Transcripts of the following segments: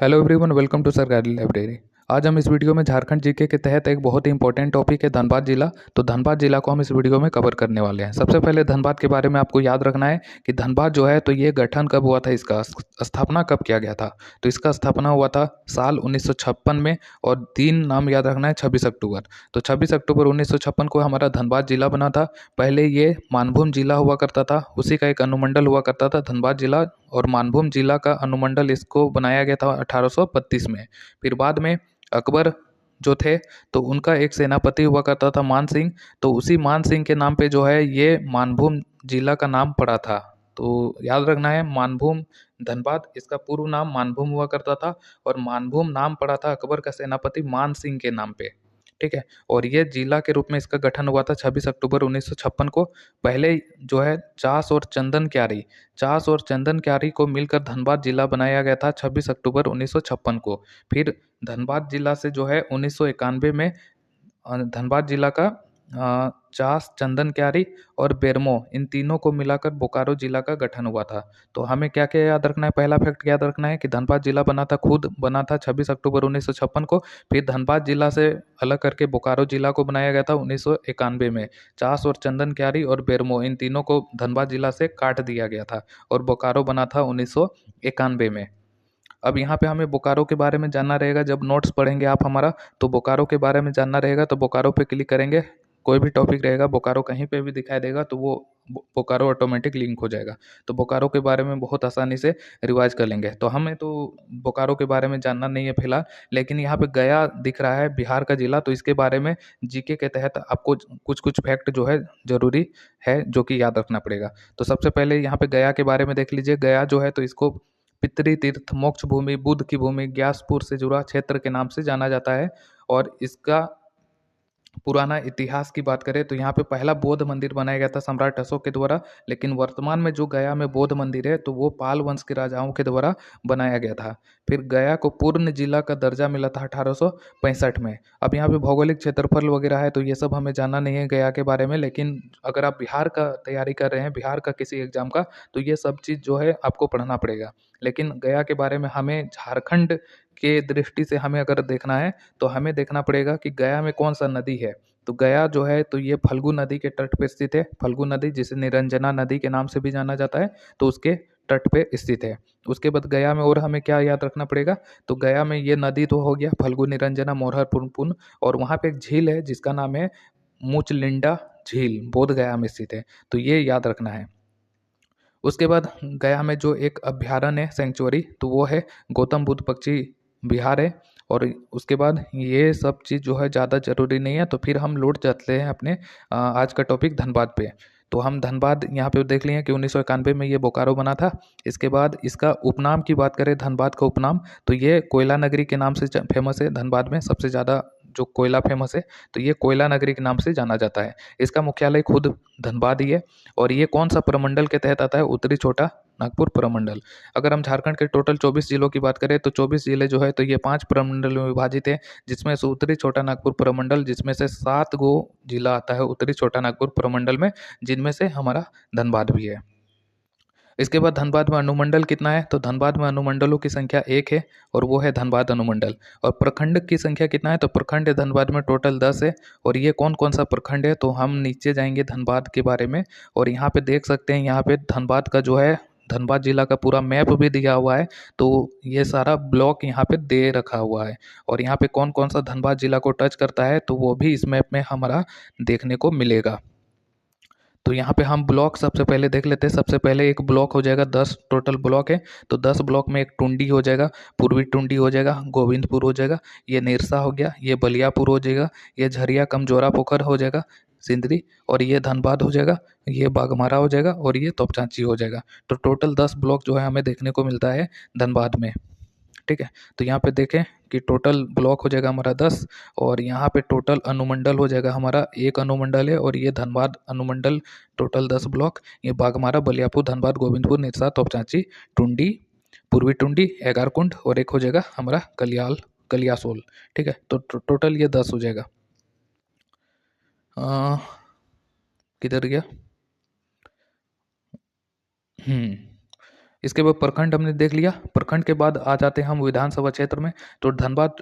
Hello everyone, welcome to सरकारी library. आज हम इस वीडियो में झारखंड जीके के तहत एक बहुत ही इंपॉर्टेंट टॉपिक है धनबाद जिला। तो धनबाद जिला को हम इस वीडियो में कवर करने वाले हैं। सबसे पहले धनबाद के बारे में आपको याद रखना है कि धनबाद जो है तो ये गठन कब हुआ था, इसका स्थापना कब किया गया था। तो इसका स्थापना हुआ था साल 1956 में, और दिन नाम याद रखना है 26 अक्टूबर। तो 26 अक्टूबर 1956 को हमारा धनबाद जिला बना था। पहले ये मानभूम जिला हुआ करता था, उसी का एक अनुमंडल हुआ करता था धनबाद जिला, और मानभूम जिला का अनुमंडल इसको बनाया गया था 1832 में। फिर बाद में अकबर जो थे तो उनका एक सेनापति हुआ करता था मान सिंह। तो उसी मान सिंह के नाम पे जो है ये मानभूम जिला का नाम पड़ा था। तो याद रखना है मानभूम धनबाद, इसका पूर्व नाम मानभूम हुआ करता था, और मानभूम नाम पड़ा था अकबर का सेनापति मान सिंह के नाम पे। ठीक है। और ये जिला के रूप में इसका गठन हुआ था 26 अक्टूबर 1956 को। पहले जो है चास और चंदन क्यारी को मिलकर धनबाद जिला बनाया गया था 26 अक्टूबर 1956 को। फिर धनबाद जिला से जो है 1991 में धनबाद जिला का चास, चंदन क्यारी और बेरमो, इन तीनों को मिलाकर बोकारो जिला का गठन हुआ था। तो हमें क्या क्या याद रखना है, पहला फैक्ट याद रखना है कि धनबाद जिला बना था 26 अक्टूबर 1956 को। फिर धनबाद जिला से अलग करके बोकारो जिला को बनाया गया था 1991 में। चास और चंदन क्यारी और बेरमो, इन तीनों को धनबाद जिला से काट दिया गया था, और बोकारो बना था 1991 में। अब यहाँ पे हमें बोकारो के बारे में जानना रहेगा। जब नोट्स पढ़ेंगे आप हमारा, तो बोकारो के बारे में जानना रहेगा। तो बोकारो पे क्लिक करेंगे, कोई भी टॉपिक रहेगा बोकारो कहीं पे भी दिखाई देगा, तो वो बोकारो ऑटोमेटिक लिंक हो जाएगा। तो बोकारो के बारे में बहुत आसानी से रिवाइज कर लेंगे। तो हमें तो बोकारो के बारे में जानना नहीं है फिलहाल, लेकिन यहाँ पे गया दिख रहा है बिहार का जिला, तो इसके बारे में जीके के तहत आपको कुछ कुछ फैक्ट जो है जरूरी है, जो कि याद रखना पड़ेगा। तो सबसे पहले यहाँ पे गया के बारे में देख लीजिए। गया जो है तो इसको पितृ तीर्थ, मोक्ष भूमि, बुद्ध की भूमि, ग्यासपुर से जुड़ा क्षेत्र के नाम से जाना जाता है। और इसका पुराना इतिहास की बात करें तो यहाँ पे पहला बौद्ध मंदिर बनाया गया था सम्राट अशोक के द्वारा। लेकिन वर्तमान में जो गया में बौद्ध मंदिर है तो वो पाल वंश के राजाओं के द्वारा बनाया गया था। फिर गया को पूर्ण जिला का दर्जा मिला था 1865 में। अब यहाँ पे भौगोलिक क्षेत्रफल वगैरह है, तो ये सब हमें जानना नहीं है गया के बारे में। लेकिन अगर आप बिहार का तैयारी कर रहे हैं, बिहार का किसी एग्जाम का, तो ये सब चीज़ जो है आपको पढ़ना पड़ेगा। लेकिन गया के बारे में हमें झारखंड के दृष्टि से हमें अगर देखना है, तो हमें देखना पड़ेगा कि गया में कौन सा नदी है। तो गया जो है तो ये फल्गु नदी के तट पे स्थित है। फल्गु नदी, जिसे निरंजना नदी के नाम से भी जाना जाता है, तो उसके तट पे स्थित है। उसके बाद गया में और हमें क्या याद रखना पड़ेगा, तो गया में ये नदी तो हो गया फल्गु, निरंजना, मोरहर, पुनपुन, और वहाँ पे एक झील है जिसका नाम है मुचलिंडा झील, बोध गया में स्थित है। तो ये याद रखना है। उसके बाद गया में जो एक अभ्यारण्य है, सेंचुरी, तो वो है गौतम बुद्ध पक्षी विहार है। और उसके बाद ये सब चीज़ जो है ज़्यादा ज़रूरी नहीं है। तो फिर हम लौट जाते हैं अपने आज का टॉपिक धनबाद पे। तो हम धनबाद यहाँ पे देख लिए कि 1991 में ये बोकारो बना था। इसके बाद इसका उपनाम की बात करें, धनबाद का उपनाम, तो ये कोयला नगरी के नाम से फेमस है। धनबाद में सबसे ज़्यादा जो कोयला फेमस है, तो ये कोयला नगरी के नाम से जाना जाता है। इसका मुख्यालय खुद धनबाद ही है। और ये कौन सा प्रमंडल के तहत आता है, उत्तरी छोटा नागपुर प्रमंडल। अगर हम झारखंड के टोटल 24 जिलों की बात करें, तो 24 जिले जो है तो ये 5 प्रमंडल में विभाजित है, जिसमें से उत्तरी छोटा नागपुर प्रमंडल, जिसमें से 7 गो जिला आता है उत्तरी छोटा नागपुर प्रमंडल में, जिनमें से हमारा धनबाद भी है। इसके बाद धनबाद में अनुमंडल कितना है, तो धनबाद में अनुमंडलों की संख्या 1 है, और वो है धनबाद अनुमंडल। और प्रखंड की संख्या कितना है, तो प्रखंड धनबाद में टोटल 10 है। और ये कौन कौन सा प्रखंड है, तो हम नीचे जाएंगे धनबाद के बारे में, और यहाँ पे देख सकते हैं, यहाँ पे धनबाद का जो है धनबाद जिला का पूरा मैप भी दिया हुआ है। तो ये सारा ब्लॉक यहाँ पे दे रखा हुआ है, और यहाँ पे कौन कौन सा धनबाद जिला को टच करता है, तो वो भी इस मैप में हमारा देखने को मिलेगा। तो यहाँ पे हम ब्लॉक सबसे पहले देख लेते हैं। सबसे पहले एक ब्लॉक हो जाएगा, 10 टोटल ब्लॉक है, तो 10 ब्लॉक में एक टुंडी हो जाएगा, पूर्वी टुंडी हो जाएगा, गोविंदपुर हो जाएगा, ये निरसा हो गया, ये बलियापुर हो जाएगा, ये झरिया कमजोरा पोखर हो जाएगा, सिंदरी, और ये धनबाद हो जाएगा, ये बाघमारा हो जाएगा, और ये तोपचांची हो जाएगा। तो टोटल 10 ब्लॉक जो है हमें देखने को मिलता है धनबाद में। ठीक है। तो यहाँ पे देखें कि टोटल ब्लॉक हो जाएगा हमारा 10, और यहाँ पे टोटल अनुमंडल हो जाएगा हमारा, एक अनुमंडल है, और ये धनबाद अनुमंडल, टोटल 10 ब्लॉक, ये बाघमारा, बलियापुर, धनबाद, गोविंदपुर, निरसा, तोपचांची, टुंडी, पूर्वी टुंडी, एगारकुंड, और एक हो जाएगा हमारा कलियासोल। ठीक है। तो टोटल ये 10 हो जाएगा। अ, किधर गया? हम्म इसके बाद प्रखंड हमने देख लिया। प्रखंड के बाद आ जाते हैं हम विधानसभा क्षेत्र में। तो धनबाद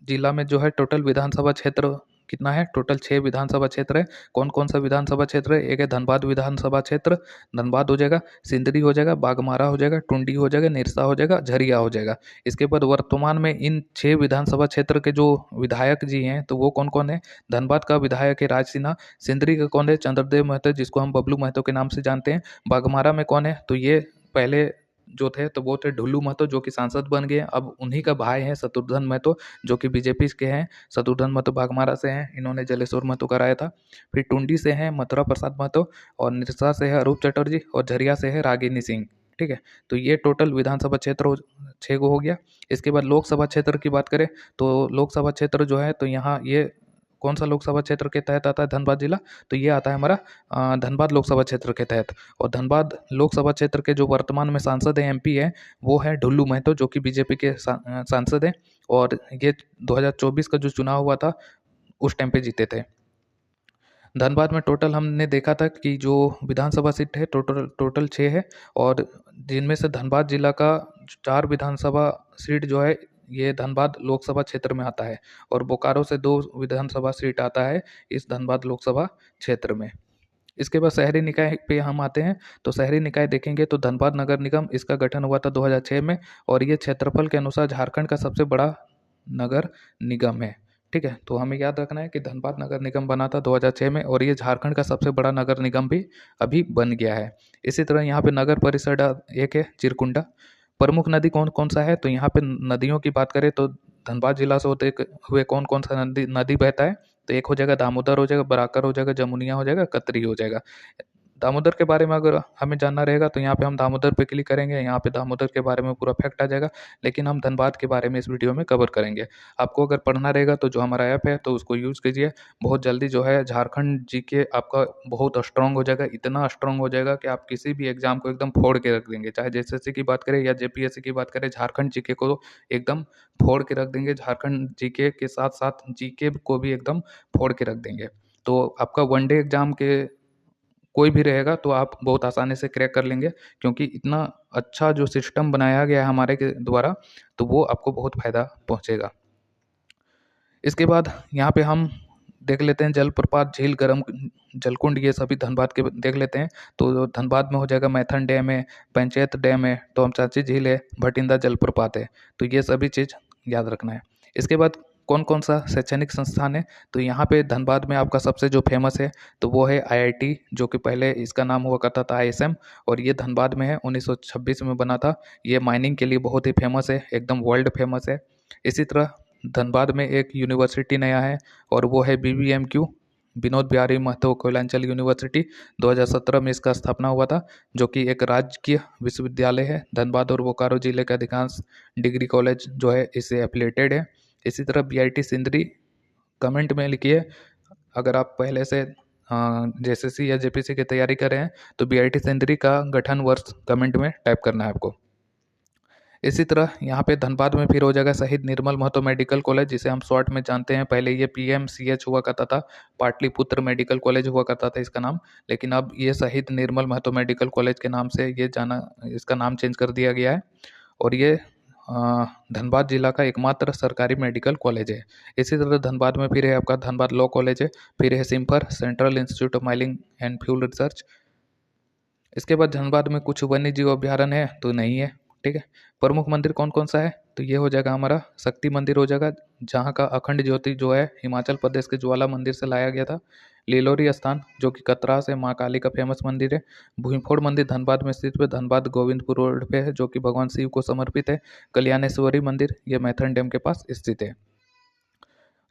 जिला में जो है टोटल विधानसभा क्षेत्र कितना है? टोटल 6 विधानसभा क्षेत्र है। कौन कौन सा विधानसभा क्षेत्र है? एक है धनबाद विधानसभा क्षेत्र, धनबाद हो जाएगा, सिंदरी हो जाएगा, बाघमारा हो जाएगा, टुंडी हो जाएगा, निरसा हो जाएगा, झरिया हो जाएगा। इसके बाद वर्तमान में इन 6 विधानसभा क्षेत्र के जो विधायक जी हैं तो वो कौन कौन है? धनबाद का विधायक है राज सिन्हा, सिंदरी का कौन है? चंद्रदेव महतो, जिसको हम बबलू महतो के नाम से जानते हैं। बाघमारा में कौन है? तो ये पहले जो थे तो वो थे ढुल्लू महतो, जो कि सांसद बन गए। अब उन्हीं का भाई है शत्रुघ्न महतो, जो कि बीजेपी के हैं। शत्रुघ्न महतो बाघमारा से हैं, इन्होंने जलेश्वर महतो कराया था। फिर टुंडी से हैं मथुरा प्रसाद महतो, और निरसा से है अरूप चटर्जी, और झरिया से है रागिनी सिंह। ठीक है, तो ये टोटल विधानसभा क्षेत्र 6 गो हो गया। इसके बाद लोकसभा क्षेत्र की बात करें तो लोकसभा क्षेत्र जो है तो यहाँ ये कौन सा लोकसभा क्षेत्र के तहत आता है धनबाद जिला? तो ये आता है हमारा धनबाद लोकसभा क्षेत्र के तहत। और धनबाद लोकसभा क्षेत्र के जो वर्तमान में सांसद हैं, एमपी है, वो है ढुल्लू महतो, जो कि बीजेपी के सांसद हैं। और ये 2024 का जो चुनाव हुआ था उस टाइम पे जीते थे। धनबाद में टोटल हमने देखा था कि जो विधानसभा सीट है टोटल टोटल 6 है, और जिनमें से धनबाद जिला का 4 विधानसभा सीट जो है ये धनबाद लोकसभा क्षेत्र में आता है, और बोकारो से 2 विधानसभा सीट आता है इस धनबाद लोकसभा क्षेत्र में। इसके बाद शहरी निकाय पे हम आते हैं। तो शहरी निकाय देखेंगे तो धनबाद नगर निगम, इसका गठन हुआ था 2006 में, और ये क्षेत्रफल के अनुसार झारखंड का सबसे बड़ा नगर निगम है। ठीक है, तो हमें याद रखना है कि धनबाद नगर निगम बना था 2006 में, और ये झारखंड का सबसे बड़ा नगर निगम भी अभी बन गया है। इसी तरह यहाँ पे नगर परिषद एक है चिरकुंडा। प्रमुख नदी कौन कौन सा है? तो यहाँ पे नदियों की बात करें तो धनबाद जिला से होते हुए कौन कौन सा नदी नदी बहता है? तो एक हो जाएगा दामोदर, हो जाएगा बराकर, हो जाएगा जमुनिया, हो जाएगा कतरी, हो जाएगा। दामोदर के बारे में अगर हमें जानना रहेगा तो यहाँ पे हम दामोदर पे क्लिक करेंगे, यहाँ पे दामोदर के बारे में पूरा फैक्ट आ जाएगा। लेकिन हम धनबाद के बारे में इस वीडियो में कवर करेंगे। आपको अगर पढ़ना रहेगा तो जो हमारा ऐप है तो उसको यूज़ कीजिए। बहुत जल्दी जो है झारखंड जीके आपका बहुत स्ट्रांग हो जाएगा, इतना स्ट्रांग हो जाएगा कि आप किसी भी एग्जाम को एकदम फोड़ के रख देंगे। चाहे जेएसएससी की बात करें या जेपीएससी की बात करें, झारखंड जीके को एकदम फोड़ के रख देंगे। झारखंड जीके के साथ साथ जीके को भी एकदम फोड़ के रख देंगे। तो आपका वनडे एग्जाम के कोई भी रहेगा तो आप बहुत आसानी से क्रैक कर लेंगे, क्योंकि इतना अच्छा जो सिस्टम बनाया गया है हमारे के द्वारा, तो वो आपको बहुत फ़ायदा पहुंचेगा। इसके बाद यहाँ पे हम देख लेते हैं जलप्रपात, झील, गर्म जलकुंड, ये सभी धनबाद के देख लेते हैं। तो धनबाद में हो जाएगा मैथन डैम है, पंचायत डैम है, तोमचाची झील है, भटिंडा जलप्रपात है। तो ये सभी चीज़ याद रखना है। इसके बाद कौन कौन सा शैक्षणिक संस्थान है? तो यहाँ पे धनबाद में आपका सबसे जो फेमस है तो वो है आईआईटी, जो कि पहले इसका नाम हुआ करता था आईएसएम, और ये धनबाद में है, 1926 में बना था। ये माइनिंग के लिए बहुत ही फेमस है, एकदम वर्ल्ड फेमस है। इसी तरह धनबाद में एक यूनिवर्सिटी नया है, और वो है बीबीएमक्यू, विनोद बिहारी महतो कोयलांचल यूनिवर्सिटी। 2017 में इसका स्थापना हुआ था, जो कि एक राजकीय विश्वविद्यालय है। धनबाद और बोकारो जिले के अधिकांश डिग्री कॉलेज जो है इससे एफिलेटेड है। इसी तरह बीआईटी सिंदरी, कमेंट में लिखिए अगर आप पहले से जेएसएससी या जेपीसी की तैयारी कर रहे हैं तो बीआईटी सिंदरी का गठन वर्ष कमेंट में टाइप करना है आपको। इसी तरह यहाँ पे धनबाद में फिर हो जाएगा शहीद निर्मल महतो मेडिकल कॉलेज, जिसे हम शॉर्ट में जानते हैं। पहले ये पीएमसीएच हुआ करता था, पाटलिपुत्र मेडिकल कॉलेज हुआ करता था इसका नाम, लेकिन अब ये शहीद निर्मल महतो मेडिकल कॉलेज के नाम से ये इसका नाम चेंज कर दिया गया है। और ये धनबाद जिला का एकमात्र सरकारी मेडिकल कॉलेज है। इसी तरह धनबाद में फिर है आपका धनबाद लॉ कॉलेज है, फिर है CIMFR central institute of mining and fuel research. इसके बाद धनबाद में कुछ वन्य जीव अभ्यारण्य है तो नहीं है। ठीक है, प्रमुख मंदिर कौन कौन सा है? तो ये हो जाएगा हमारा शक्ति मंदिर हो जाएगा, जहाँ का अखंड ज्योति जो है हिमाचल प्रदेश के ज्वाला मंदिर से लाया गया था। लीलोरी स्थान, जो कि कतरास है, माँ काली का फेमस मंदिर है। भूईफोड़ मंदिर धनबाद में स्थित है, धनबाद गोविंदपुर रोड पे है, जो कि भगवान शिव को समर्पित है। कल्याणेश्वरी मंदिर, ये मैथन डैम के पास स्थित है।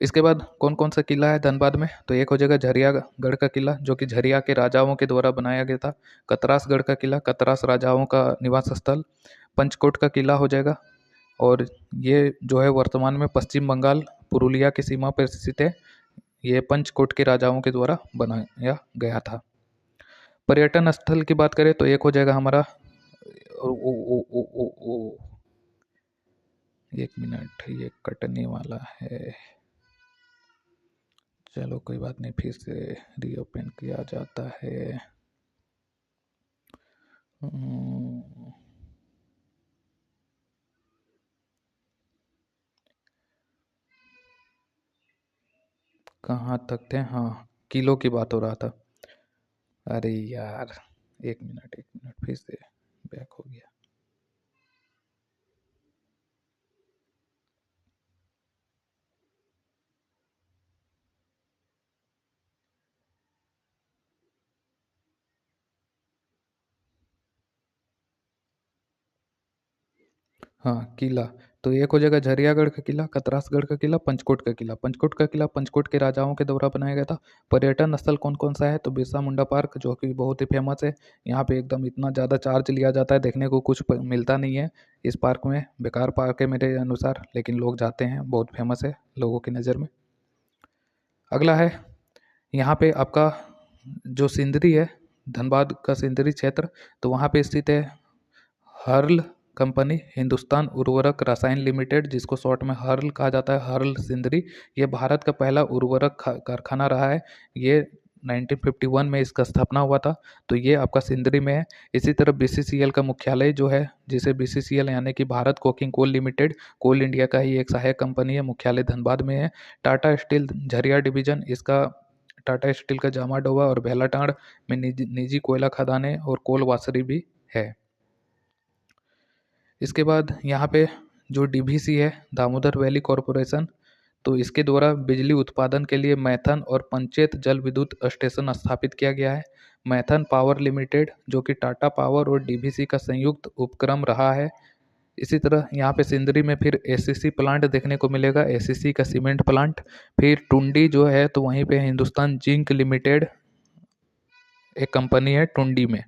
इसके बाद कौन कौन सा किला है धनबाद में? तो एक हो जाएगा झरियागढ़ का किला, जो कि झरिया के राजाओं के द्वारा बनाया गया था। कतरासगढ़ का किला, कतरास राजाओं का निवास स्थल। पंचकोट का किला हो जाएगा, और ये जो है वर्तमान में पश्चिम बंगाल पुरुलिया की सीमा पर स्थित है। ये पंचकोट के राजाओं के द्वारा बनाया गया था। पर्यटन स्थल की बात करें तो एक हो जाएगा हमारा ओ, ओ, ओ, ओ, ओ, ओ, एक मिनट, ये कटने वाला है। चलो कोई बात नहीं, फिर से रीओपन किया जाता है। कहाँ तक थे? हाँ, किलो की बात हो रहा था। अरे यार, एक मिनट फिर से बैक हो गया। हाँ, किला। तो एक हो जाएगा झरियागढ़ का किला, कतरासगढ़ का किला, पंचकोट का किला। पंचकोट का किला पंचकोट के राजाओं के द्वारा बनाया गया था। पर्यटन स्थल कौन कौन सा है? तो बिरसा मुंडा पार्क, जो कि बहुत ही फेमस है। यहाँ पे एकदम इतना ज़्यादा चार्ज लिया जाता है, देखने को कुछ मिलता नहीं है इस पार्क में। बेकार पार्क है मेरे अनुसार, लेकिन लोग जाते हैं, बहुत फेमस है लोगों की नज़र में। अगला है यहाँ पे आपका जो सिंदरी है, धनबाद का सिंदरी क्षेत्र, तो वहाँ पे स्थित है हर्ल कंपनी, हिंदुस्तान उर्वरक रसायन लिमिटेड, जिसको शॉर्ट में हर्ल कहा जाता है, हर्ल सिंदरी। ये भारत का पहला उर्वरक कारखाना रहा है। ये 1951 में इसका स्थापना हुआ था। तो ये आपका सिंदरी में है। इसी तरह बीसीसीएल का मुख्यालय जो है, जिसे बीसीसीएल यानी कि भारत कोकिंग कोल लिमिटेड, कोल इंडिया का ही एक सहायक कंपनी है, मुख्यालय धनबाद में है। टाटा स्टील झरिया डिवीजन, इसका टाटा स्टील का जामाडोवा और भेलाटांड़ में निजी कोयला खदानें और कोल वाशरी भी है। इसके बाद यहाँ पे जो डीवीसी है, दामोदर वैली कॉरपोरेशन, तो इसके द्वारा बिजली उत्पादन के लिए मैथन और पंचेत जल विद्युत स्टेशन स्थापित किया गया है। मैथन पावर लिमिटेड, जो कि टाटा पावर और डीवीसी का संयुक्त उपक्रम रहा है। इसी तरह यहाँ पे सिंदरी में फिर एसीसी प्लांट देखने को मिलेगा, एसीसी का सीमेंट प्लांट। फिर टुंडी जो है, तो वहीं पे हिंदुस्तान जिंक लिमिटेड एक कंपनी है टुंडी में।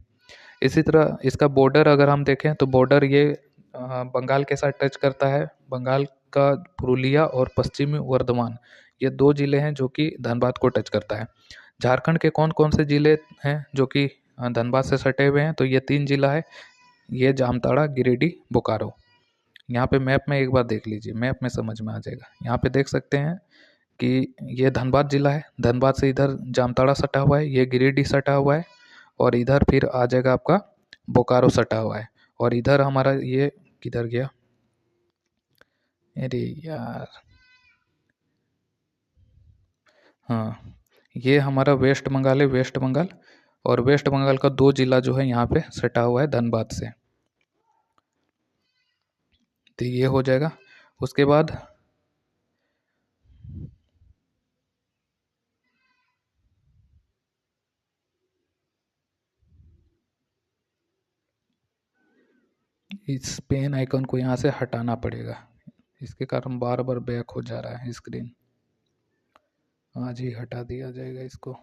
इसी तरह इसका बॉर्डर अगर हम देखें, तो बॉर्डर ये बंगाल के साथ टच करता है। बंगाल का पुरुलिया और पश्चिमी वर्धमान, ये दो जिले हैं जो कि धनबाद को टच करता है। झारखंड के कौन कौन से जिले हैं जो कि धनबाद से सटे हुए हैं? तो ये 3 जिला है, ये जामताड़ा, गिरिडीह, बोकारो। यहाँ पे मैप में एक बार देख लीजिए, मैप में समझ में आ जाएगा। यहाँ पे देख सकते हैं कि ये धनबाद जिला है, धनबाद से इधर जामताड़ा सटा हुआ है, ये गिरिडीह सटा हुआ है, और इधर फिर आ जाएगा आपका बोकारो सटा हुआ है। और इधर हमारा ये किधर गया? अरे यार, हाँ, ये हमारा वेस्ट बंगाल है, वेस्ट बंगाल। और वेस्ट बंगाल का 2 जिला जो है यहाँ पे सटा हुआ है धनबाद से। तो ये हो जाएगा। उसके बाद इस पेन आइकन को यहाँ से हटाना पड़ेगा, इसके कारण बार बार बैक हो जा रहा है स्क्रीन। आज ही हटा दिया जाएगा इसको।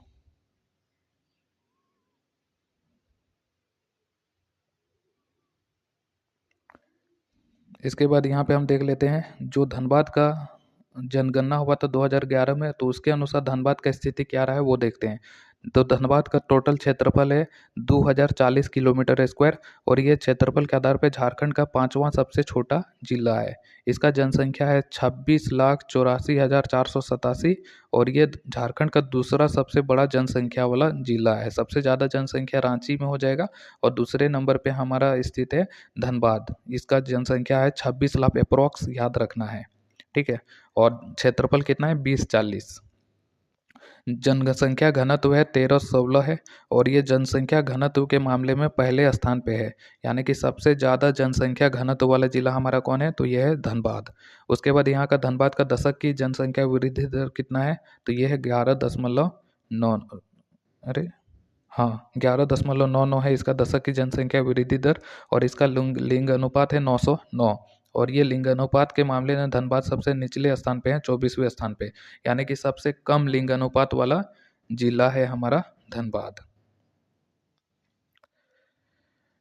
इसके बाद यहाँ पे हम देख लेते हैं जो धनबाद का जनगणना हुआ था 2011 में, तो उसके अनुसार धनबाद का स्थिति क्या रहा है वो देखते हैं। तो धनबाद का टोटल क्षेत्रफल है 2040 किलोमीटर स्क्वायर, और ये क्षेत्रफल के आधार पर झारखंड का 5वां सबसे छोटा जिला है। इसका जनसंख्या है 26,84,487, और ये झारखंड का दूसरा सबसे बड़ा जनसंख्या वाला जिला है। सबसे ज़्यादा जनसंख्या रांची में हो जाएगा, और दूसरे नंबर पे हमारा स्थित है धनबाद। इसका जनसंख्या है 26 लाख अप्रोक्स, याद रखना है, ठीक है। और क्षेत्रफल कितना है? 2040। जनसंख्या घनत्व है 1316 है, और ये जनसंख्या घनत्व के मामले में पहले स्थान पे है। यानी कि सबसे ज़्यादा जनसंख्या घनत्व वाला जिला हमारा कौन है? तो यह है धनबाद। उसके बाद यहाँ का धनबाद का दशक की जनसंख्या वृद्धि दर कितना है? तो यह है 11.9। अरे हाँ, 11.99 है इसका दशक की जनसंख्या वृद्धि दर, और इसका लिंग अनुपात है 909। और ये लिंग अनुपात के मामले में धनबाद सबसे निचले स्थान पे है, 24वें स्थान पे। यानी कि सबसे कम लिंग अनुपात वाला जिला है हमारा धनबाद।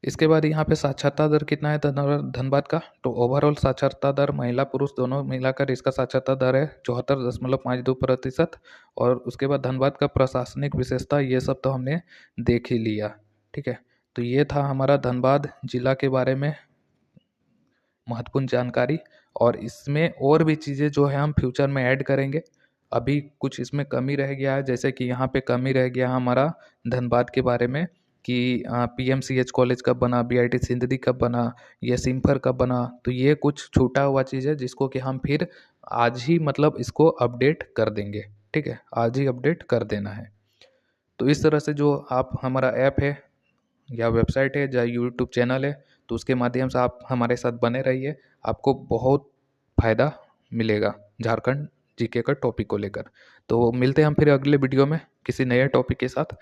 इसके बाद यहाँ पे साक्षरता दर कितना है धनबाद का? तो ओवरऑल साक्षरता दर महिला पुरुष दोनों मिलाकर इसका साक्षरता दर है 74.52%। और उसके बाद धनबाद का प्रशासनिक विशेषता, ये सब तो हमने देख ही लिया, ठीक है। तो ये था हमारा धनबाद जिला के बारे में महत्वपूर्ण जानकारी। और इसमें और भी चीज़ें जो है हम फ्यूचर में ऐड करेंगे। अभी कुछ इसमें कमी रह गया है, जैसे कि यहाँ पे कमी रह गया हमारा धनबाद के बारे में कि पीएमसीएच कॉलेज कब बना, बीआईटी सिंदरी कब बना, ये सिम्फर कब बना। तो ये कुछ छूटा हुआ चीज़ है जिसको कि हम फिर आज ही मतलब इसको अपडेट कर देंगे। ठीक है, आज ही अपडेट कर देना है। तो इस तरह से जो आप हमारा ऐप है या वेबसाइट है या यूट्यूब चैनल है, तो उसके माध्यम से आप हमारे साथ बने रहिए, आपको बहुत फ़ायदा मिलेगा झारखंड जीके का टॉपिक को लेकर। तो मिलते हैं हम फिर अगले वीडियो में किसी नए टॉपिक के साथ।